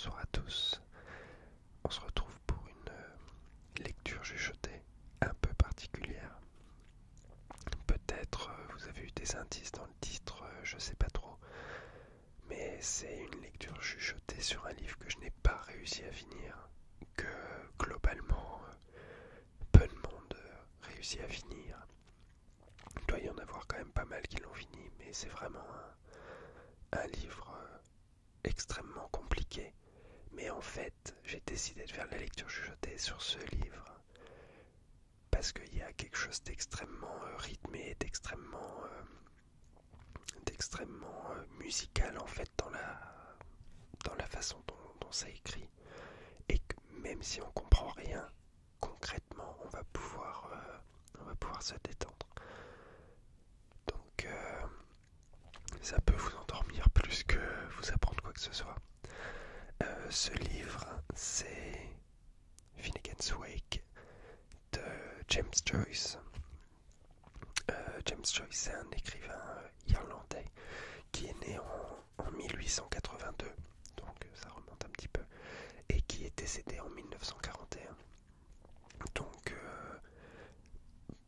bonsoir à tous. On se retrouve pour une lecture chuchotée un peu particulière. Peut-être vous avez eu des indices dans le titre, je sais pas trop. Mais c'est une lecture chuchotée sur un livre que je n'ai pas réussi à finir. Que globalement, peu de monde réussit à finir. Il doit y en avoir quand même pas mal qui l'ont fini, mais c'est vraiment un livre extrêmement compliqué. Mais en fait, j'ai décidé de faire la lecture chuchotée sur ce livre parce qu'il y a quelque chose d'extrêmement rythmé, d'extrêmement musical en fait dans la façon dont c'est écrit. Et que même si on comprend rien, concrètement, on va pouvoir se détendre. Donc ça peut vous endormir plus que vous apprendre quoi que ce soit. Ce livre, c'est Finnegan's Wake de James Joyce. James Joyce, c'est un écrivain irlandais qui est né en 1882, donc ça remonte un petit peu, et qui est décédé en 1941. Donc,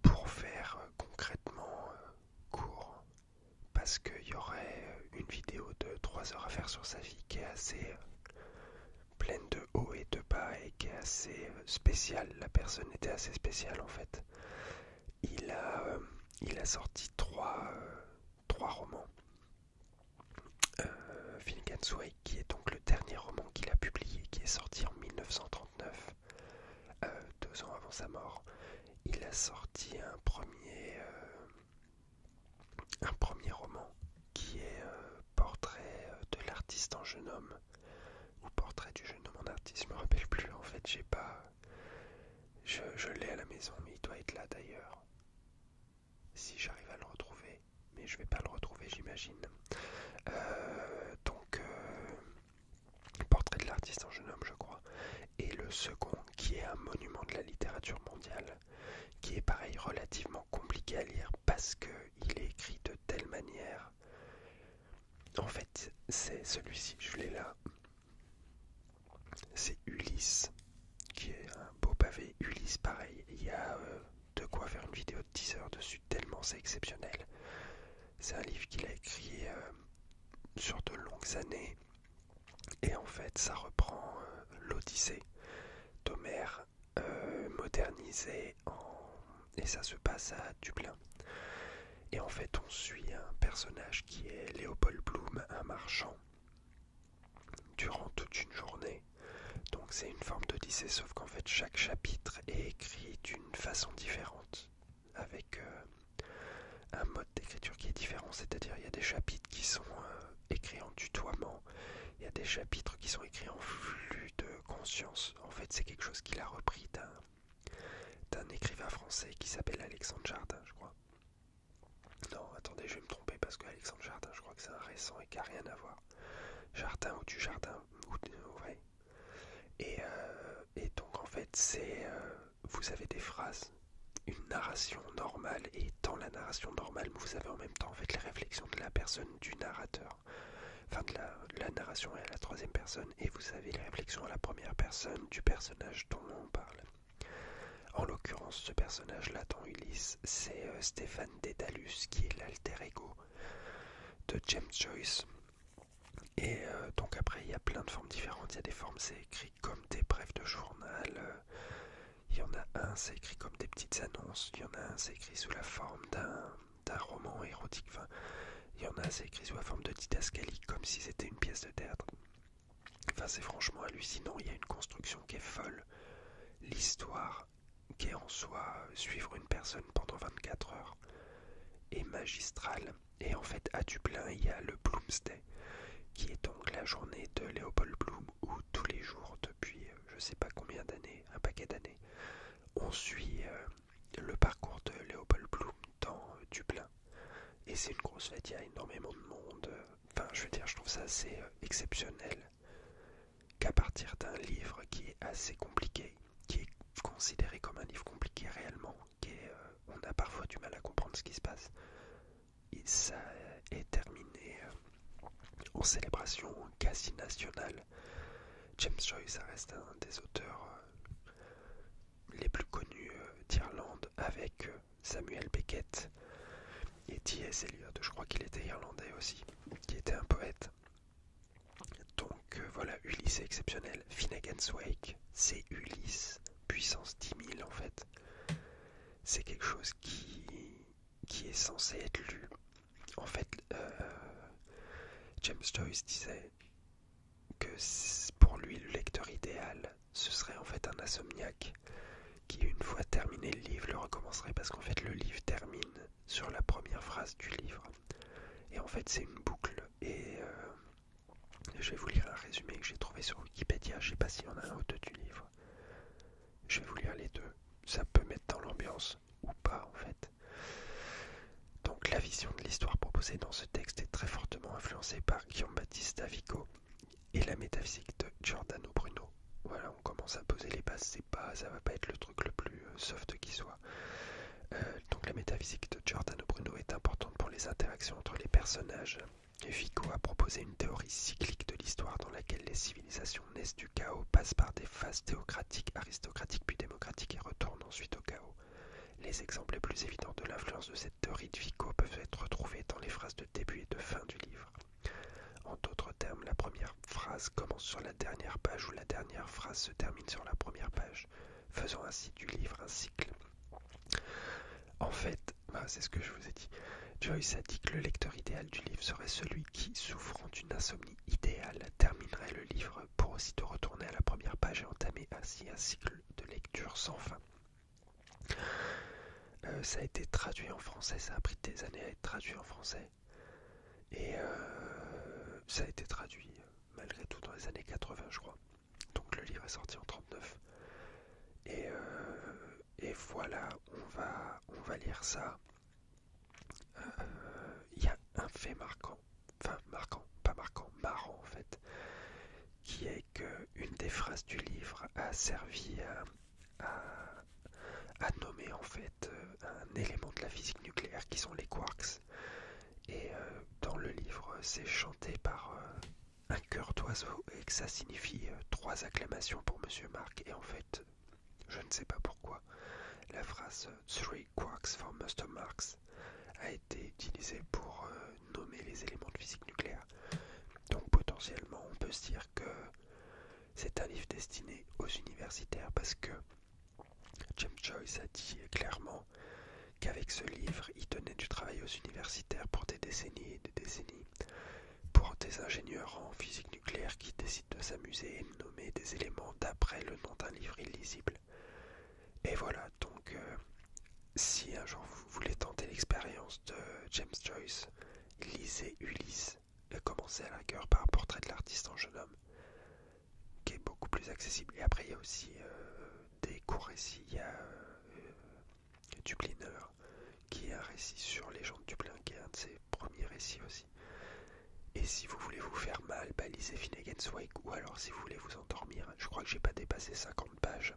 pour faire concrètement court, parce qu'il y aurait une vidéo de 3 heures à faire sur sa vie qui est assez pleine de hauts et de bas et qui est assez spéciale. La personne était assez spéciale en fait. Il a sorti trois romans. Finnegan's Wake, qui est donc le dernier roman qu'il a publié, qui est sorti en 1939, 2 ans avant sa mort. Il a sorti un premier roman qui est Portrait de l'artiste en jeune homme, ou Portrait du jeune homme en artiste, je me rappelle plus en fait, j'ai pas. Je l'ai à la maison, mais il doit être là d'ailleurs. Si j'arrive à le retrouver, mais je vais pas le retrouver, j'imagine. Donc, Portrait de l'artiste en jeune homme, je crois. Et le second, qui est un monument de la littérature mondiale, qui est pareil relativement compliqué à lire parce qu'il est écrit de telle manière. En fait, c'est celui-ci, je l'ai là. C'est Ulysse, qui est un beau pavé. Ulysse, pareil, il y a de quoi faire une vidéo de 10 heures dessus, tellement c'est exceptionnel. C'est un livre qu'il a écrit sur de longues années, et en fait ça reprend l'Odyssée d'Homère modernisée et ça se passe à Dublin. Et en fait on suit un personnage qui est Léopold Bloom, un marchand, durant toute une journée. Donc c'est une forme d'Odyssée, sauf qu'en fait chaque chapitre est écrit d'une façon différente, avec un mode d'écriture qui est différent, c'est-à-dire il y a des chapitres qui sont écrits en tutoiement, il y a des chapitres qui sont écrits en flux de conscience. En fait c'est quelque chose qu'il a repris d'un écrivain français qui s'appelle Alexandre Jardin, je crois. Non, attendez, je vais me tromper parce que Alexandre Jardin, je crois que c'est un récent et qui n'a rien à voir. Jardin ou du jardin, ouais. Et donc en fait c'est vous avez des phrases, une narration normale, et dans la narration normale vous avez en même temps en fait les réflexions de la personne du narrateur, enfin de la narration est à la troisième personne, et vous avez les réflexions à la première personne du personnage dont on parle. En l'occurrence, ce personnage-là dans Ulysse, c'est Stéphane Dédalus, qui est l'alter ego de James Joyce. Et donc après, il y a plein de formes différentes. Il y a des formes, c'est écrit comme des brèves de journal. Il y en a un, c'est écrit comme des petites annonces. Il y en a un, c'est écrit sous la forme d'un roman érotique. Enfin, il y en a, c'est écrit sous la forme de didascalie, comme si c'était une pièce de théâtre. Enfin, c'est franchement hallucinant. Il y a une construction qui est folle. L'histoire qui est en soi suivre une personne pendant 24 heures est magistrale. Et en fait, à Dublin, il y a le Bloomsday, qui est donc la journée de Léopold Bloom, où tous les jours, depuis je sais pas combien d'années, un paquet d'années, on suit le parcours de Léopold Bloom dans Dublin. Et c'est une grosse fête, il y a énormément de monde. Enfin, je veux dire, je trouve ça assez exceptionnel qu'à partir d'un livre qui est assez compliqué, qui est considéré comme un livre compliqué réellement, on a parfois du mal à comprendre ce qui se passe, et ça est terminé en célébration quasi nationale. James Joyce, ça reste un des auteurs les plus connus d'Irlande, avec Samuel Beckett et T.S. Eliot. Je crois qu'il était irlandais aussi, qui était un poète. Donc voilà, Ulysse est exceptionnel. Finnegan's Wake, c'est Ulysse puissance 10 000 en fait. C'est quelque chose qui est censé être lu. En fait, James Joyce disait que pour lui, le lecteur idéal, ce serait en fait un insomniaque qui, une fois terminé le livre, le recommencerait parce qu'en fait, le livre termine sur la première phrase du livre. Et en fait, c'est une boucle. Et je vais vous lire un résumé que j'ai trouvé sur Wikipédia. Je sais pas s'il y en a un ou deux du livre. Je vais vous lire les deux. Ça peut mettre dans l'ambiance ou pas en fait. Donc la vision de l'histoire proposée dans ce texte est très fortement influencée par Guillaume Battista Vico et la métaphysique de Giordano Bruno. Voilà, on commence à poser les bases, ça va pas être le truc le plus soft qui soit. Donc la métaphysique de Giordano Bruno est importante pour les interactions entre les personnages. Vico a proposé une théorie cyclique de l'histoire dans laquelle les civilisations naissent du chaos, passent par des phases théocratiques, aristocratiques puis démocratiques et retournent ensuite au chaos. Les exemples les plus évidents de l'influence de cette théorie de Vico peuvent être retrouvés dans les phrases de début et de fin du livre. En d'autres termes, la première phrase commence sur la dernière page ou la dernière phrase se termine sur la première page, faisant ainsi du livre un cycle. En fait, c'est ce que je vous ai dit, Joyce a dit que le lecteur idéal du livre serait celui qui, souffrant d'une insomnie idéale, terminerait le livre pour aussitôt retourner à la première page et entamer ainsi un cycle de lecture sans fin. Ça a été traduit en français, ça a pris des années à être traduit en français. Et ça a été traduit malgré tout dans les années 80 je crois. Donc le livre est sorti en 39. Et voilà, on va lire ça. Il y a un fait marquant, marrant en fait, qui est qu'une des phrases du livre a servi à nommer en fait un élément de la physique nucléaire qui sont les quarks. Et dans le livre, c'est chanté par un chœur d'oiseaux et que ça signifie 3 acclamations pour Monsieur Mark. Et en fait, je ne sais pas pourquoi, la phrase 3 quarks for Mr. Marks a été utilisée pour nommer les éléments de physique nucléaire. Donc potentiellement, on peut se dire que c'est un livre destiné aux universitaires parce que James Joyce a dit clairement qu'avec ce livre, il donnait du travail aux universitaires pour des décennies et des décennies, pour des ingénieurs en physique nucléaire qui décident de s'amuser et de nommer des éléments d'après le nom d'un livre illisible. Et voilà, donc si un jour vous voulez tenter l'expérience de James Joyce, lisez Ulysse et commencez à la rigueur par un portrait de l'artiste en jeune homme, qui est beaucoup plus accessible. Et après, il y a aussi des courts récits. Il y a Dubliner, qui est un récit sur les gens de Dublin, qui est un de ses premiers récits aussi. Et si vous voulez vous faire mal, lisez Finnegan's Wake, ou alors si vous voulez vous endormir, je crois que j'ai pas dépassé 50 pages.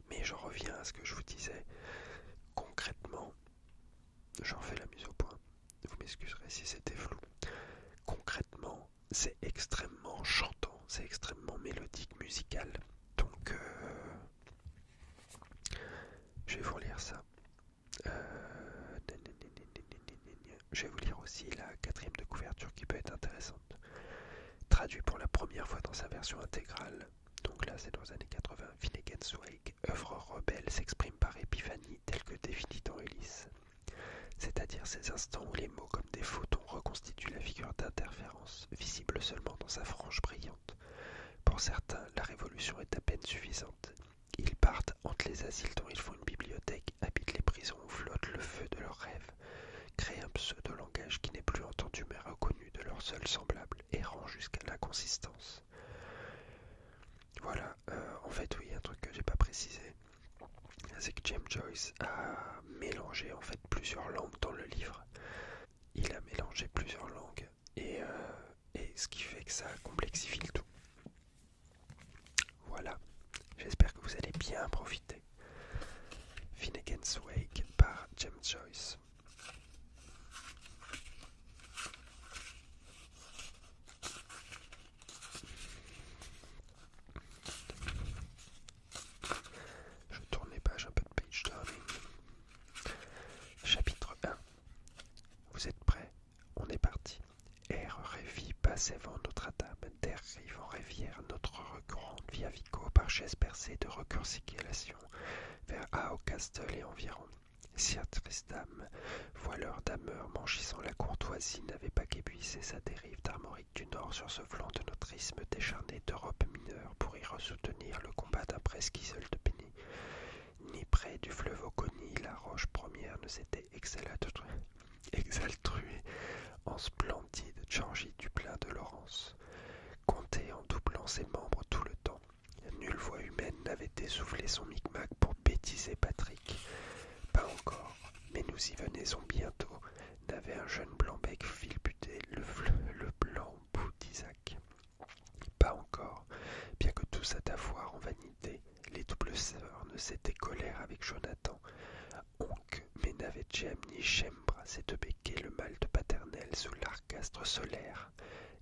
Mais j'en reviens à ce que je vous disais. Concrètement, j'en fais la mise au point. Vous m'excuserez si c'était flou. Concrètement, c'est extrêmement chantant, c'est extrêmement mélodique, musical. Donc, je vais vous relire ça. Je vais vous lire aussi la 4e de couverture qui peut être intéressante. Traduit pour la première fois dans sa version intégrale, donc là c'est dans les années 80, Finnegan's Wake, œuvre rebelle, s'exprime par épiphanie telle que définie dans Ulysse. C'est-à-dire ces instants où les mots comme des photons reconstituent la figure d'interférence, visible seulement dans sa frange brillante. Pour certains, la révolution est à peine suffisante. Ils partent, hantent les asiles dont ils font une bibliothèque, habitent les prisons où flotte le feu de leurs rêves, créent un pseudo-langage qui n'est plus entendu mais reconnu de leur seul semblable, errant jusqu'à l'inconsistance. Voilà, en fait oui, un truc que j'ai pas précisé, c'est que James Joyce a mélangé en fait plusieurs langues dans le livre. Il a mélangé plusieurs langues et ce qui fait que ça complexifie le tout. Voilà, j'espère que vous allez bien profiter. Finnegan's Wake par James Joyce. Sèvres en Notre-Dame, d'Air-Rive en Rivière, notre recourante via Vico par chaise percée de recursiculation vers Castle et environ. Sir Tristram, voileur d'Hammer, manchissant la courtoisie, n'avait pas qu'épuisé sa dérive d'Armorique du Nord sur ce flanc de notre isthme décharné d'Europe mineure pour y ressoutenir le combat d'un presqu'isole de Penny. Ni près du fleuve Oconi, la roche première ne s'était exaltruée en splendide Georgie du plein de Laurence, comptée en doublant ses membres tout le temps. Nulle voix humaine n'avait essoufflé son micmac pour bêtiser Patrick. Pas encore, mais nous y venaisons bientôt, n'avait un jeune blanc-bec filbuté le blanc bout d'Isaac. Pas encore, bien que tous à d'avoir en vanité, les doubles sœurs ne s'étaient colères avec Jonathan. Onc, mais n'avait Jem ni Chembra cette béquet le malte paternel sous l'arcastre solaire,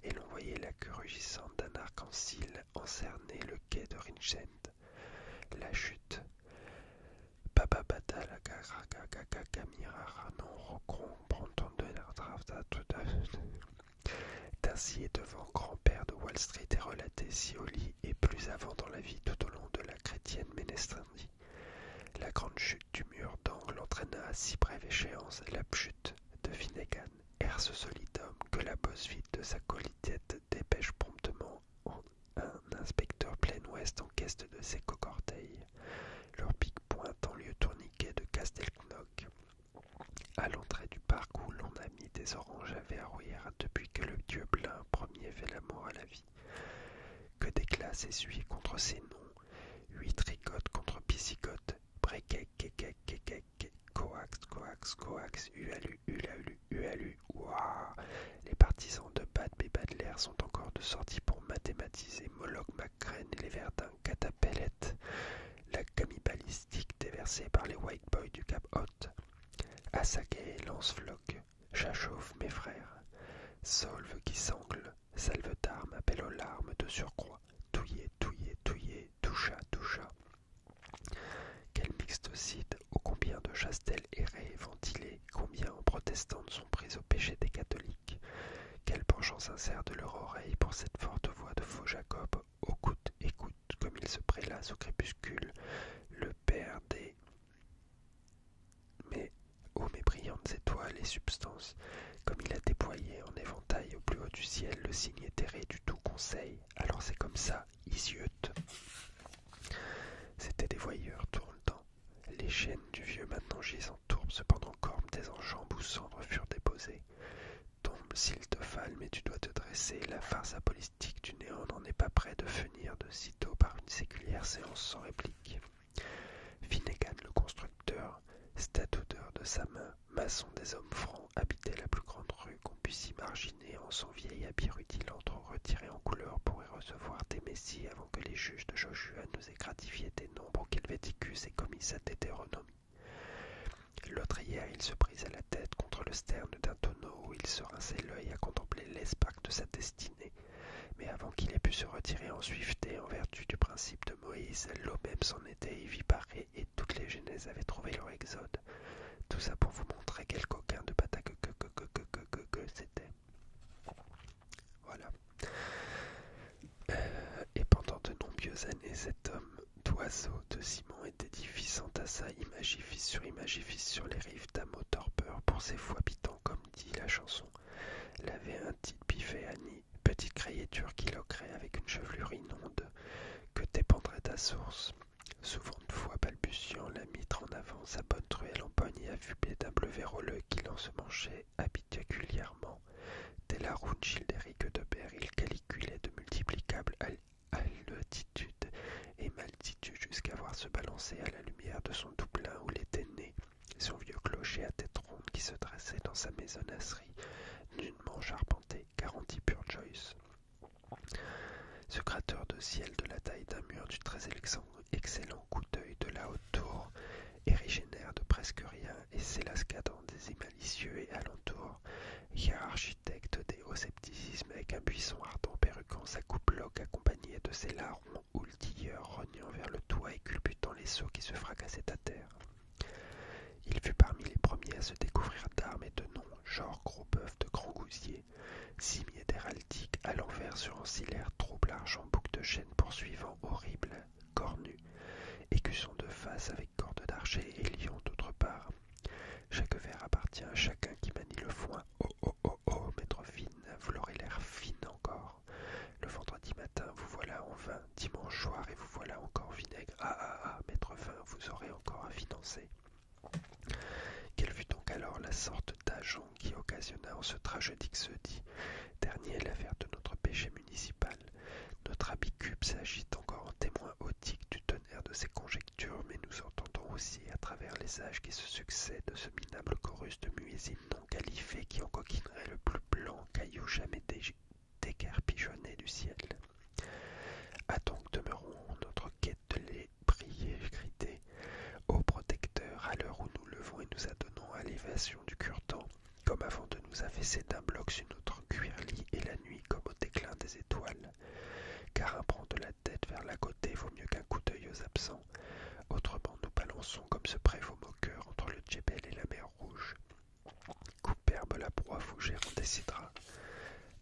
et l'on voyait la queue rugissante d'un arc-en-ciel encerner le quai de Ringent. La chute. Bababata la gamirara non recron branton de Ainsi est devant grand-père de Wall Street est relaté si au lit et plus avant dans la vie tout au long de la chrétienne Ménestrandi. La grande chute du mur d'angle entraîna à si brève échéance la chute de Finnegan, herse solide homme que la bosse vide de sa colitette dépêche promptement un inspecteur plein ouest en caisse de ses cocorteils, leur pic pointe en lieu tourniquet de Castelknock. À l'entrée du parc où l'on a mis des oranges à verrouillère depuis que le dieu Blin premier fait l'amour à la vie. Que d'éclats s'essuient contre ces noms, 8 ricottes contre Pisicotte, Brequec, Kekek, Kekek, Coax, Ualu, ouah. Les partisans de Bad B. Badler sont encore de sortie pour mathématiser Moloch McCrane et les Verdun catapellette, la camibalistique déversée par les White Boys du Cap Hot. Assaguet, lance-floc, chauffe mes frères, solve qui sangle, salve d'armes, appel aux larmes de surcroît, touillé, toucha. Quel mixtocide, ô combien de chastel errés et ventilés, combien en protestantes sont prises au péché des catholiques. Quel penchant sincère de leur oreille pour cette forte voix de faux Jacob, écoute, comme il se prélasse au crépuscule, le père des... Mais, ô mes brillantes étoiles et substances, comme il a déployé en éventail au plus haut du ciel le signe éthéré du doux conseil, alors c'est comme ça, Isiote. C'étaient des voyeurs tout le temps. Les chaînes du vieux maintenant gisant tourbes, cependant cornes des enjambes où cendres furent déposées. Tombe s'il te falle, mais tu dois te dresser, la farce apolistique du néant n'en est pas près de venir de sitôt par une séculière séance sans réplique. Finnegan le constructeur, statudeur de sa main, maçon des hommes francs, habitait la plus grande rue qu'on puisse imaginer en son vieil habit rutilant trop retiré en couleur pour y recevoir des messies avant que les juges de Joshua nous aient gratifié des nombres qu'Helvéticus ait commis sa Deutéronomie. L'autre hier, il se brisait la tête contre le sterne d'un tonneau où il se rinçait l'œil à contempler l'esparque de sa destinée. Mais avant qu'il ait pu se retirer en suiveté en vertu du principe de Moïse, l'eau même s'en était éviparée et toutes les genèses avaient trouvé leur exode. Tout ça pour vous montrer quel coquin de pataque que c'était. Voilà. Et pendant de nombreuses années, cet homme d'oiseau de ciment et d'édifice entassa imagifis sur les rives d'Amotorpeur pour ses fous habitants, comme dit la chanson. L'avait un petit piffé Annie, petite créature qui loquerait avec une chevelure inonde, que t'épandrait ta source. Souvent de fois balbutiant, la mitre en avant, sa bonne truelle en pogne et affublée d'un bleu véroleux qui l'ensemanchait habituellement. Dès la route Gildéric de Berre, il caliculait de multiplicables altitudes et maltitudes jusqu'à voir se balancer à la lumière de son doublin où l'était né son vieux clocher à tête ronde qui se dressait dans sa maisonnasserie, nullement charpentée, garantie pure Joyce. Ce gratteur de ciel de la taille d'un mur du très excellent coup d'œil de la haute tour, érigénaire de presque rien et s'élascadant des malicieux et alentours, architecte des hauts scepticismes avec un buisson ardent perruquant sa coupe loque accompagnée de ses larrons houltilleurs rognant vers le toit et culbutant les seaux qui se fracassaient à terre. Il fut parmi les premiers à se découvrir d'armes et de noms, genre gros bœuf de grand gousier, cimier d'héraldique allant sergent bouc de chêne poursuivant horrible, cornu, écusson de face avec corde d'archer et lion d'autre part. Chaque verre appartient à chacun qui manie le foin. Oh, oh, oh, oh, maître fine, vous l'aurez l'air fine encore. Le vendredi matin, vous voilà en vin, dimanche soir, et vous voilà encore vinaigre. Ah, ah, ah, maître vin, vous aurez encore à financer. Quelle fut donc alors la sorte d'agent qui occasionna en ce tragédique dernier l'affaire de notre péché municipal? Notre habicube s'agite encore en témoin otique du tonnerre de ses conjectures, mais nous entendons aussi, à travers les âges qui se succèdent, ce minable chorus de muezzin non qualifié qui encoquinerait le plus blanc caillou jamais déguerpigeonné du ciel. Ah donc, demeurons notre quête de les prier, griter, ô protecteur, à l'heure où nous levons et nous adonnons à l'évasion du cure-temps, comme avant de nous affaisser d'un bloc sur notre cuir-lit et la nuit comme au déclin des étoiles. Car un prend de la tête vers la côté vaut mieux qu'un coup d'œil aux absents. Autrement nous balançons comme ce prévôt moqueur entre le Djebel et la mer Rouge. Couperbe la proie fougère en décidera.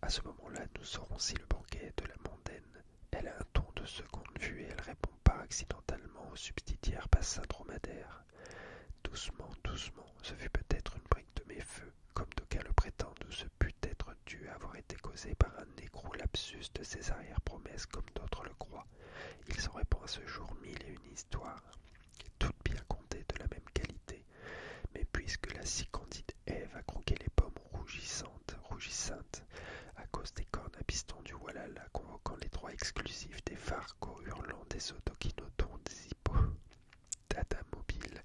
À ce moment-là, nous saurons si le banquet est de la mondaine. Elle a un ton de seconde vue et elle répond pas accidentellement au subsidiaire bassin dromadaire. Doucement, doucement, ce fut peut-être une brique de mes feux, comme d'aucuns le prétendent, ou ce put être dû avoir été causé par un écrou lapsus de ses arrière-promesses, comme d'autres le croient. Il s'en répand à ce jour 1001 histoires, toutes bien contées de la même qualité. Mais puisque la si candide Ève a croqué les pommes rougissantes, à cause des cornes à piston du Walhalla, convoquant les droits exclusifs des Fargo hurlants, des autokinotons, des hippodata mobiles,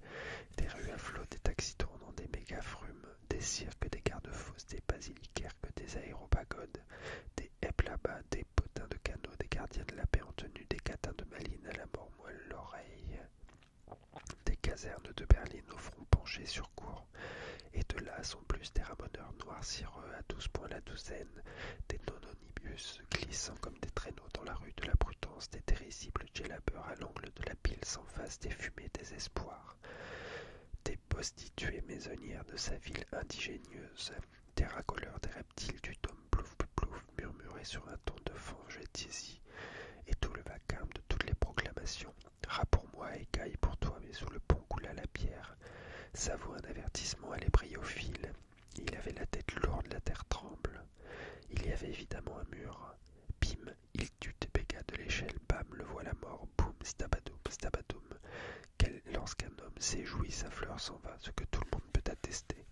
des rues à flot, des taxis tournants, des mégafrumes, des cirques, des garde-fosses, des basilicaires, des aéropagodes, des éplabas, des potins de canaux, des gardiens de la paix en tenue, des catins de Malines à la mort moelle l'oreille, des casernes de Berlin au front penché sur cour, et de là sont plus des ramoneurs noirs cireux à 12 points la douzaine, des nononibus glissant comme des traîneaux dans la rue de la Prudence, des terrisibles djellabeurs à l'angle de la pile sans face, des fumées désespoirs, des prostituées maisonnières de sa ville indigénieuse, des racoleurs des reptiles du tome plouf plouf murmurés sur un ton de fange tiési, et tout le vacarme de toutes les proclamations. Rat pour moi et caille pour toi, mais sous le pont coula la bière. Ça vaut un avertissement à l'ébriophile. Il avait la tête lourde, la terre tremble. Il y avait évidemment un mur. Bim, il tut et bégua de l'échelle. Bam, le voilà mort. Boum, stabadoum, stabadoum. Lorsqu'un homme s'éjouit, sa fleur s'en va, ce que tout le monde peut attester.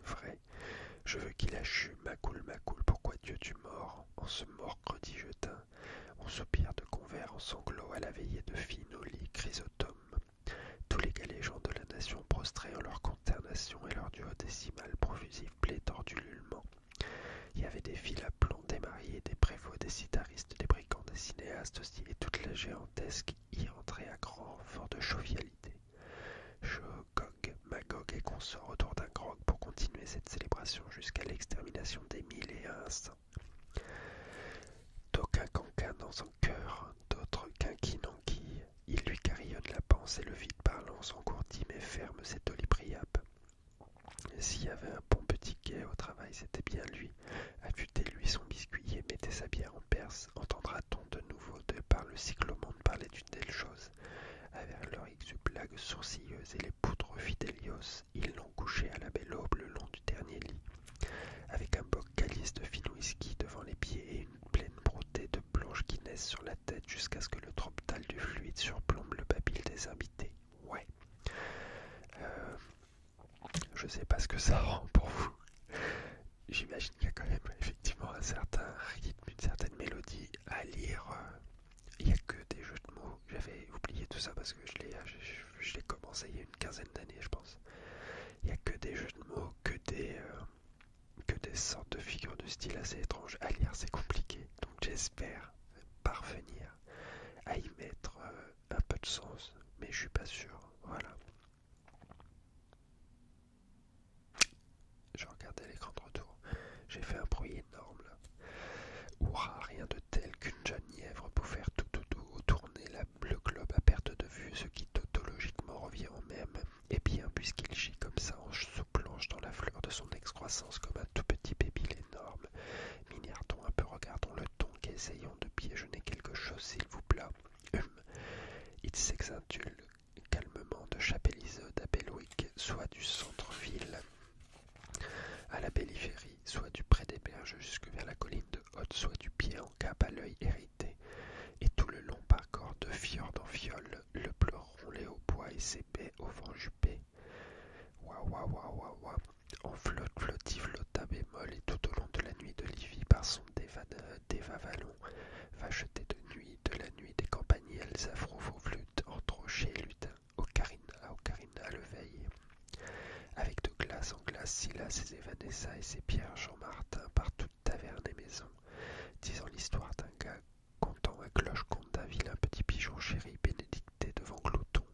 Vrai, je veux qu'il achue, macoule, pourquoi Dieu tu mords? En ce morcre dit Jetin, on soupire de convers en sanglots à la veillée de filles au lit chrysotome. Tous les galéjans de la nation prostrés en leur consternation et leur duodécimal profusif pléthore d'ululement. Il y avait des files à plomb, des mariés, des prévôts, des citaristes, des brigands, des cinéastes aussi, et toute la géantesque y entrait à grand renfort de jovialité. Gog, Magog et consorts autour d'un grog pour continuer cette célébration jusqu'à l'extermination des 1001 instants. D'aucuns canquins dans son cœur, d'autres quinquines en quille. Il lui carillonne la panse et le vide parlant s'engourdit mais ferme cet olipriape. S'il y avait un bon petit guet au travail, c'était bien lui. Affûtez-lui son biscuit et mettez sa bière en perce. Entendra-t-on de nouveau de par le cyclomonde parler d'une telle chose? Avec leurs exublagues sourcilleuses et les poudres fidélios, ils l'ont couché à la belle aube le long du dernier lit, avec un boc calice de fin whisky devant les pieds et une plaine broutée de blanche Guinness sur la tête jusqu'à ce que le troptal du fluide surplombe le babil des invités. Ouais. Je sais pas ce que ça rend pour vous. J'imagine qu'il y a quand même effectivement un certain rythme, une certaine mélodie à lire. Il n'y a que des jeux de mots. J'avais oublié tout ça parce que je l'ai commencé il y a une quinzaine d'années, je pense. Il n'y a que des jeux de mots, que des sortes de figures de style assez étranges. À lire, c'est compliqué. Donc j'espère parvenir à y mettre un peu de sens, mais je suis pas sûr. Voilà. Je regardais l'écran de retour. J'ai fait un bruit énorme là. Hurrah, rien de tel qu'une jeune lièvre pour faire tout tourner le globe à perte de vue, ce qui tautologiquement revient au même. Et bien, puisqu'il gît comme ça en sous-planche dans la fleur de son excroissance comme un tout petit bébile énorme, minère-t-on un peu, regardons le ton qu'essayons de piégeonner quelque chose, s'il vous plaît. Il s'exintule calmement de Chapelizod à Belwick, soit du centre-ville à la périphérie, soit du près des berges jusque vers la colline de Haute, soit du pied en cap à l'œil hérité, et tout le long parcourt de fjord en fiole, le pleur roulé au bois et ses baies au vent jupé. Waouh, waouh, waouh, waouh, waouh. En flotte, flotta bémol, et tout au long de la nuit de Livy, par son dévavalon, va jeter de la nuit des campaniels à froufrou flûte, entre rochers et lutins, Ocarina le veille. Avec de glace en glace, Silas et Vanessa et ses Pierre Jean-Martin par toute taverne et maison, disant l'histoire d'un gars contant à cloche-comte d'un vilain petit pigeon chéri bénédicté devant Glouton.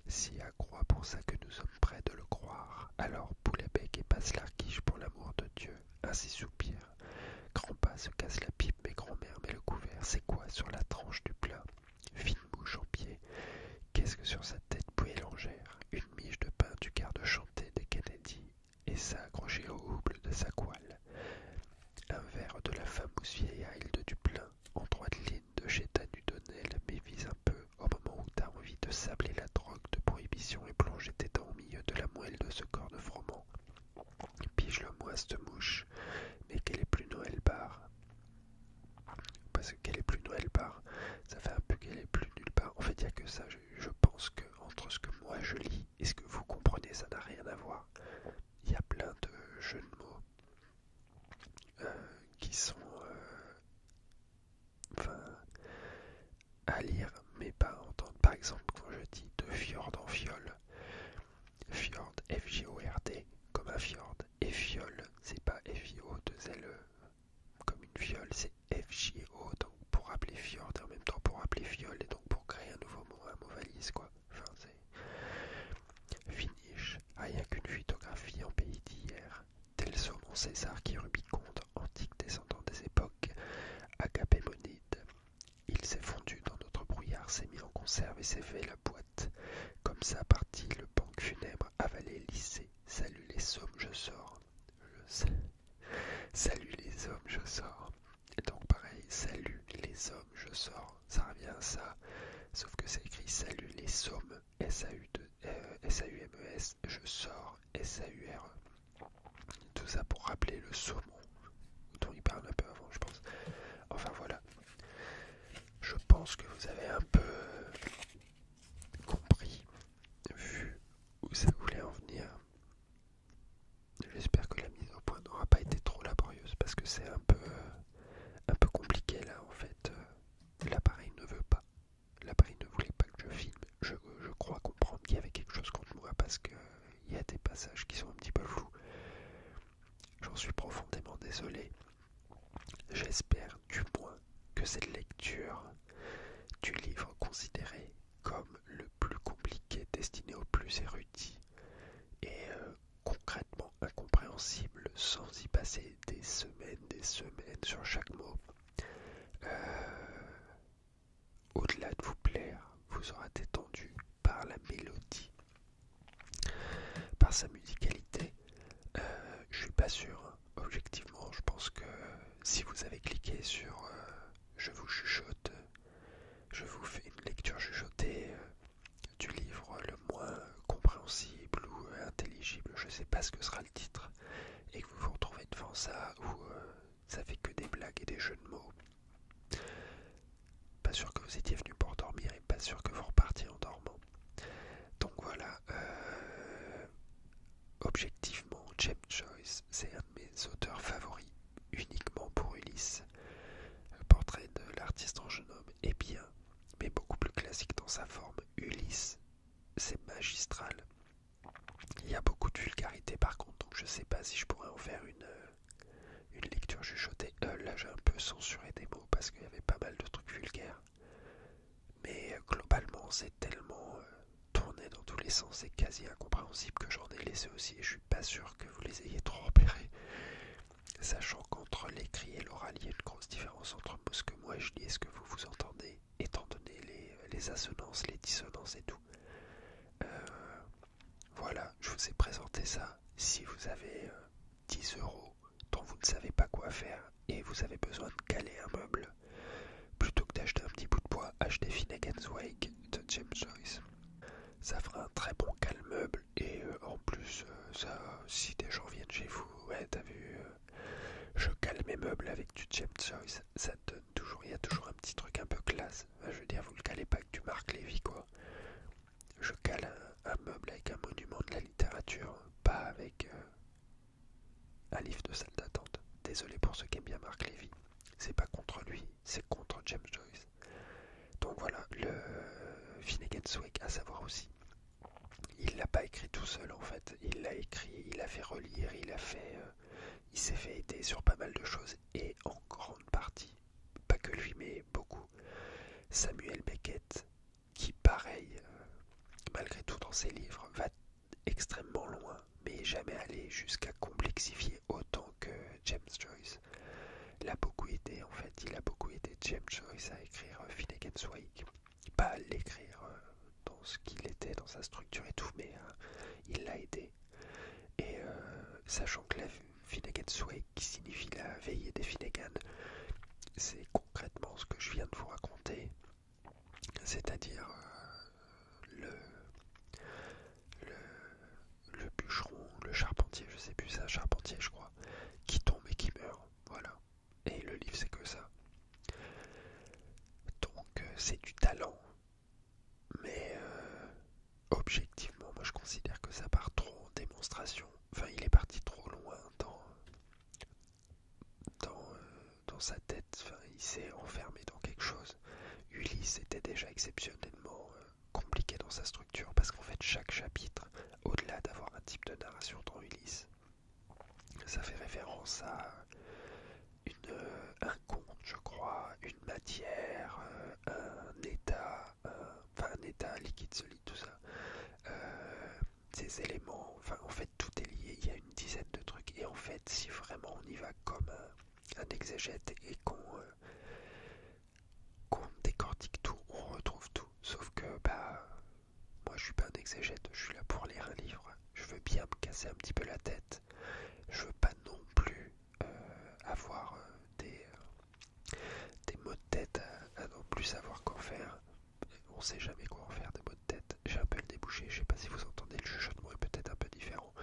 Si à croix pensa que nous sommes près de le croire, alors Poulet-Bec et passe l'arquiche pour l'amour de Dieu, ainsi soupire. Grand-pas se casse la pipe, mais grand-mère met le couvert, c'est quoi sur la tranche du plat? Fine bouche en pied, qu'est-ce que sur sa tête poêlangère? Une miche de pain du garde-chanté des Kennedy, et ça accroché au houble de sa couale. Un verre de la fameuse vieille aile de Duplain, en droite ligne de chez Tanu Donnel, mais vise un peu au moment où t'as envie de sabler la drogue de prohibition et plonger tes dents au milieu de la moelle de ce corps de froment. Pige-le-moi cette mouche, mais qu'elle est plus Noël bar. Parce qu'elle est plus Noël bar, ça fait un peu qu'elle est plus nulle part. En fait, il n'y a que ça. Je pense que entre ce que moi je lis et ce que vous comprenez, ça n'a rien à voir. Il y a plein de jeux de mots qui sont à lire, mais pas à entendre. Par exemple, quand je dis de fjord en fiole, fjord, F-J-O-R-D, comme un fjord, et fiole, c'est pas F-I-O-2-L-E, comme une fiole, c'est F-J-O, donc pour rappeler fjord, et en même temps pour rappeler fiole, et donc pour créer un nouveau mot, un mot valise, quoi. Enfin, c'est finish, rien qu'une phytographie en pays d'hier, tel saumon César qui rubiconde, antique descendant des époques agapémonides. Il s'est fondu dans notre brouillard, s'est mis en conserve et s'est fait la boîte. Comme ça partit le banc funèbre, avalé, lissé. Salut les sommes, je sors. Salut les hommes, je sors. Et donc pareil, salut les hommes, je sors. Ça revient à ça, sauf que c'est écrit salut les sommes, S-A-U-M-E-S, je sors, S-A-U-R-E. Tout ça pour rappeler le saumon, dont il parle un peu avant, je pense. Enfin voilà. Je pense que vous avez un peu compris, vu où ça voulait en venir. J'espère que la mise au point n'aura pas été trop laborieuse parce que c'est un peu compliqué là en fait. L'appareil ne veut pas. L'appareil ne voulait pas que je filme. Je crois comprendre qu'il y avait quelque chose contre moi parce qu'il y a des passages qui sont un petit peu flous. J'en suis profondément désolé. J'espère du moins que cette lecture du livre considéré comme le plus compliqué destiné aux plus érudits et concrètement incompréhensible sans y passer des semaines sur chaque mot, au-delà de vous plaire, vous aura détendu par la mélodie, par sa musicalité. Je suis pas sûr, hein. Objectivement, je pense que si vous avez cliqué sur je vous chuchote, je vous fais une lecture chuchotée du livre le moins compréhensible ou intelligible, je sais pas ce que sera le titre, et que vous vous retrouvez devant ça où ça fait que des blagues et des jeux de mots. Pas sûr que vous étiez venu pour dormir et pas sûr que vous repartiez en dormant. Donc voilà, objectivement, James Joyce, c'est un de mes auteurs favoris, uniquement pour Ulysse. Le portrait de l'artiste en jeune homme est bien, mais beaucoup plus classique dans sa forme. Ulysse, c'est magistral. Il y a beaucoup de vulgarité par contre, donc je sais pas si je pourrais en faire une lecture chuchotée. Là j'ai un peu censuré des mots parce qu'il y avait pas mal de trucs vulgaires. Mais globalement c'est tellement tourné dans tous les sens et quasi incompréhensible que j'en ai laissé aussi et je suis pas sûr que vous les ayez trop repérés. Sachant qu'entre l'écrit et l'oral il y a une grosse différence entre ce que moi je lis et ce que vous entendez, étant donné les assonances, les dissonances et tout. Voilà, je vous ai présenté ça. Si vous avez 10 € dont vous ne savez pas quoi faire et vous avez besoin de caler un meuble, James Joyce. Ça fera un très bon calme-meuble et en plus, ça, si des gens viennent chez vous, ouais, t'as vu, je cale mes meubles avec du James Joyce, ça donne toujours, il y a toujours un petit truc un peu classe. Je veux dire, vous le calez pas avec du Marc Lévy, quoi. Je cale un meuble avec un monument de la littérature, pas avec un livre de salle d'attente. Désolé pour ceux qui aiment bien Marc Lévy. C'est pas contre lui, c'est contre James Joyce. Donc voilà, le Finnegan's Wake, à savoir aussi, il l'a pas écrit tout seul en fait. Il l'a écrit, il a fait relire, il s'est fait aider sur pas mal de choses et en grande partie, pas que lui mais beaucoup, Samuel Beckett, qui pareil, malgré tout dans ses livres, va extrêmement loin, mais jamais aller jusqu'à complexifier autant que James Joyce. Il a beaucoup aidé en fait, il a beaucoup aidé James Joyce à écrire Finnegan's Wake. Pas à l'écrire dans ce qu'il était, dans sa structure et tout, mais il l'a aidé. Et sachant que la Finnegan's Wake, qui signifie la veillée des Finnegan, c'est concrètement ce que je viens de vous raconter, c'est-à-dire le bûcheron, le charpentier, je sais plus, c'est un charpentier je crois, qui tombe et qui meurt, voilà. Et le livre c'est que ça. Donc c'est du talent, mais objectivement moi je considère que ça part trop en démonstration. Enfin il est parti trop loin dans sa tête, enfin, il s'est enfermé dans quelque chose. Ulysse était déjà exceptionnellement compliqué dans sa structure parce qu'en fait chaque chapitre, au-delà d'avoir un type de narration dans Ulysse, ça fait référence à un conte, je crois, une matière, un état, enfin un état liquide, solide, tout ça. Ces éléments, enfin en fait tout est lié, il y a une dizaine de trucs et en fait si vraiment on y va comme un exégète et qu'on décortique tout, on retrouve tout, sauf que moi je suis pas un exégète, je suis là pour lire un livre, je veux bien me casser un petit peu la tête, je veux pas non plus avoir des mots de tête à non plus savoir quoi faire. On sait jamais quoi en faire des mots de tête. J'ai un peu le débouché, je sais pas si vous entendez, le chuchotement est peut-être un peu différent.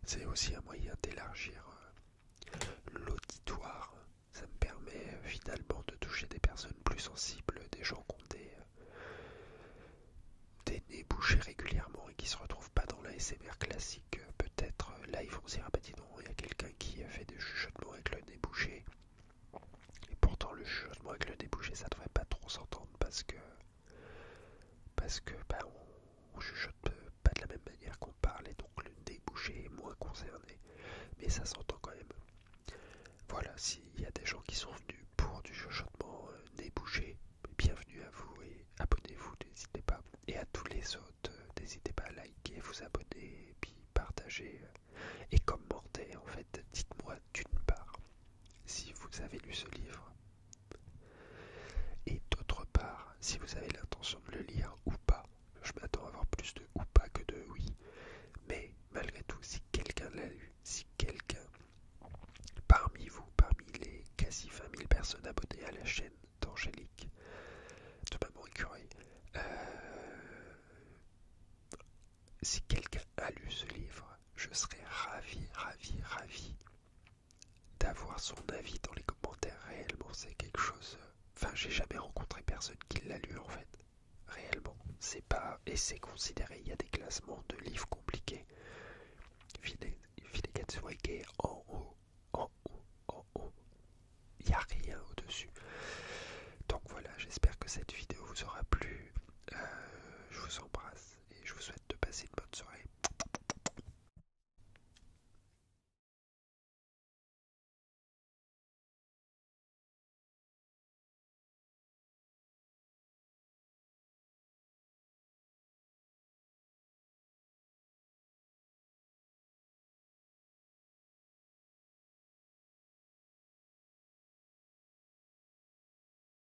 C'est aussi un moyen d'élargir l'auditoire. Ça me permet finalement de toucher des personnes plus sensibles, des gens qui ont des nez bouchés régulièrement et qui se retrouvent pas dans l'ASMR classique. Peut-être là ils vont se dire, ah bah dis donc, il y a quelqu'un qui a fait des chuchotements avec le nez bouché. Et pourtant le chuchotement avec le nez bouché ça devrait pas trop s'entendre parce que on chuchote pas de la même manière qu'on parle et donc le nez bouché est moins concerné. Mais ça s'entend quand même. Voilà, s'il y a des gens qui sont venus pour du chuchotement nez bouché, bienvenue à vous et abonnez-vous, n'hésitez pas. Et à tous les autres, n'hésitez pas à liker, vous abonner, et puis partager et commenter. En fait, dites-moi d'une part si vous avez lu ce livre et d'autre part si vous avez l'intention de le lire ou pas. Je m'attends à avoir plus de ou pas que de oui, mais malgré tout, si quelqu'un l'a lu, si quelqu'un parmi vous, parmi les quasi 20 000 personnes abonnées à la chaîne d'Angélique, de Maman Écureuil, si quelqu'un a lu ce livre, je serais ravi d'avoir son avis dans les commentaires. Réellement, c'est quelque chose. Enfin, j'ai jamais rencontré personne qui l'a lu en fait. Réellement, c'est pas. Et c'est considéré, il y a des classements de livres compliqués. Finnegan's Wake est en haut